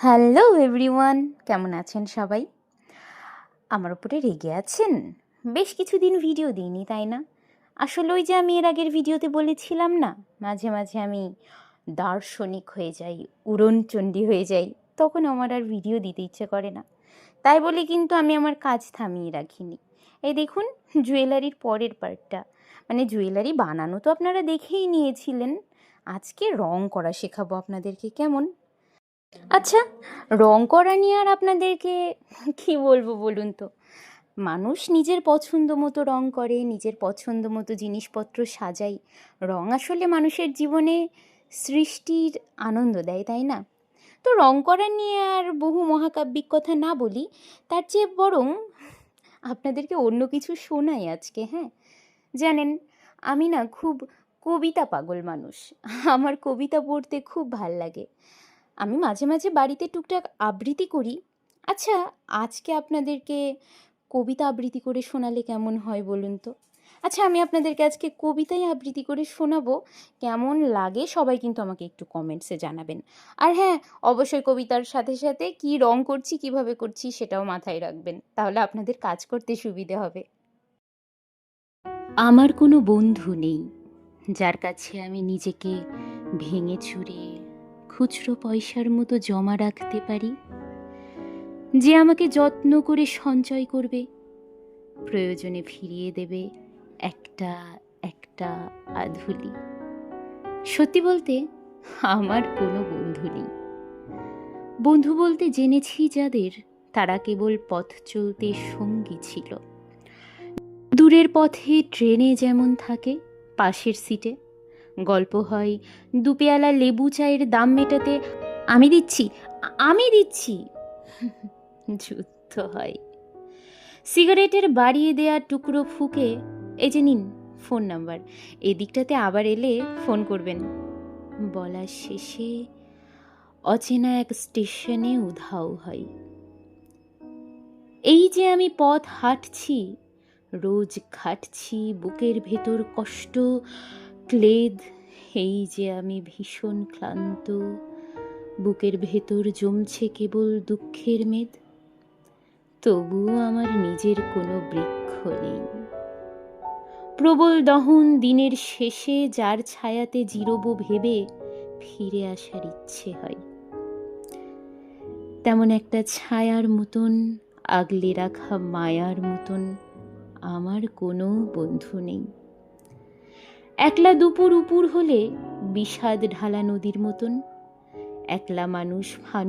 Hello everyone, কেমন আছেন সবাই? আমার উপরে রেগে আছেন? বেশ কিছুদিন ভিডিও দিইনি, তাই না? আসলে ওই যে আমি এর আগের ভিডিওতে বলেছিলাম না, মাঝে মাঝে আমি দার্শনিক হয়ে যাই, উড়নচণ্ডী হয়ে যাই, তখন আমার আর ভিডিও দিতে ইচ্ছে করে না। তাই বলে কিন্তু আমি আমার কাজ থামিয়ে রাখিনি। এই দেখুন, জুয়েলারির পরের পার্টটা, মানে জুয়েলারি বানানো তো আপনারা দেখেই নিয়েছিলেন। আজকে রং করা শেখাবো আপনাদেরকে, কেমন? আচ্ছা, রং করা নিয়ে আর আপনাদেরকে কি বলবো বলুন তো? মানুষ নিজের পছন্দ মতো রং করে, নিজের পছন্দ মতো জিনিসপত্র সাজায়। রং আসলে মানুষের জীবনে সৃষ্টির আনন্দ দেয়, তাই না? তো রং করা নিয়ে আর বহু মহাকাব্যিক কথা না বলি, তার চেয়ে বরং আপনাদেরকে অন্য কিছু শোনাই আজকে। হ্যাঁ, জানেন, আমি না খুব কবিতা পাগল মানুষ। আমার কবিতা পড়তে খুব ভাল লাগে। আমি মাঝে মাঝে বাড়িতে টুকটাক আবৃত্তি করি। আচ্ছা, আজকে আপনাদেরকে কবিতা আবৃত্তি করে শোনালে কেমন হয় বলুন তো? আচ্ছা, আমি আপনাদেরকে আজকে কবিতাই আবৃত্তি করে শোনাবো। কেমন লাগে সবাই কিন্তু আমাকে একটু কমেন্টসে জানাবেন। আর হ্যাঁ, অবশ্যই কবিতার সাথে সাথে কী রং করছি, কিভাবে করছি সেটাও মাথায় রাখবেন, তাহলে আপনাদের কাজ করতে সুবিধে হবে। আমার কোনো বন্ধু নেই যার কাছে আমি নিজেকে ভেঙে চুরে খুচরো পয়সার মতো জমা রাখতে পারি, যে আমাকে যত্ন করে সঞ্চয় করবে, প্রয়োজনে ফিরিয়ে দেবে একটা একটা আধুলি। সত্যি বলতে আমার কোনো বন্ধু নেই। বন্ধু বলতে জেনেছি যাদের, তারা কেবল পথ চলতে সঙ্গী ছিল। দূরের পথে ট্রেনে যেমন থাকে পাশের সিটে, গল্প হয় দুপেয়ালা লেবু চায়ের দাম মেটাতে, আমি দিচ্ছি, আমি দিচ্ছি, যুদ্ধ হয় সিগারেটের বাড়িয়ে দেয়া টুকরো ফুকে, এই যে নিন ফোন নাম্বার, এদিকটাতে আবার এলে ফোন করবেন, বলা শেষে অচেনা এক স্টেশনে উধাও হয়। এই যে আমি পথ হাঁটছি, রোজ খাটছি বুকের ভেতর কষ্ট ক্লেদ, এই যে আমি ভীষণ ক্লান্ত, বুকের ভেতর জমছে কেবল দুঃখের মেদ, তবুও আমার নিজের কোনো বৃক্ষ নেই। প্রবল দহন দিনের শেষে যার ছায়াতে জিরোবো ভেবে ফিরে আসার ইচ্ছে হয়, তেমন একটা ছায়ার মতন, আগলে রাখা মায়ার মতন আমার কোনো বন্ধু নেই। একলা দুপুর উপুর হলে বিষাদ ঢালা নদীর মতন, একলা মানুষ ফানুস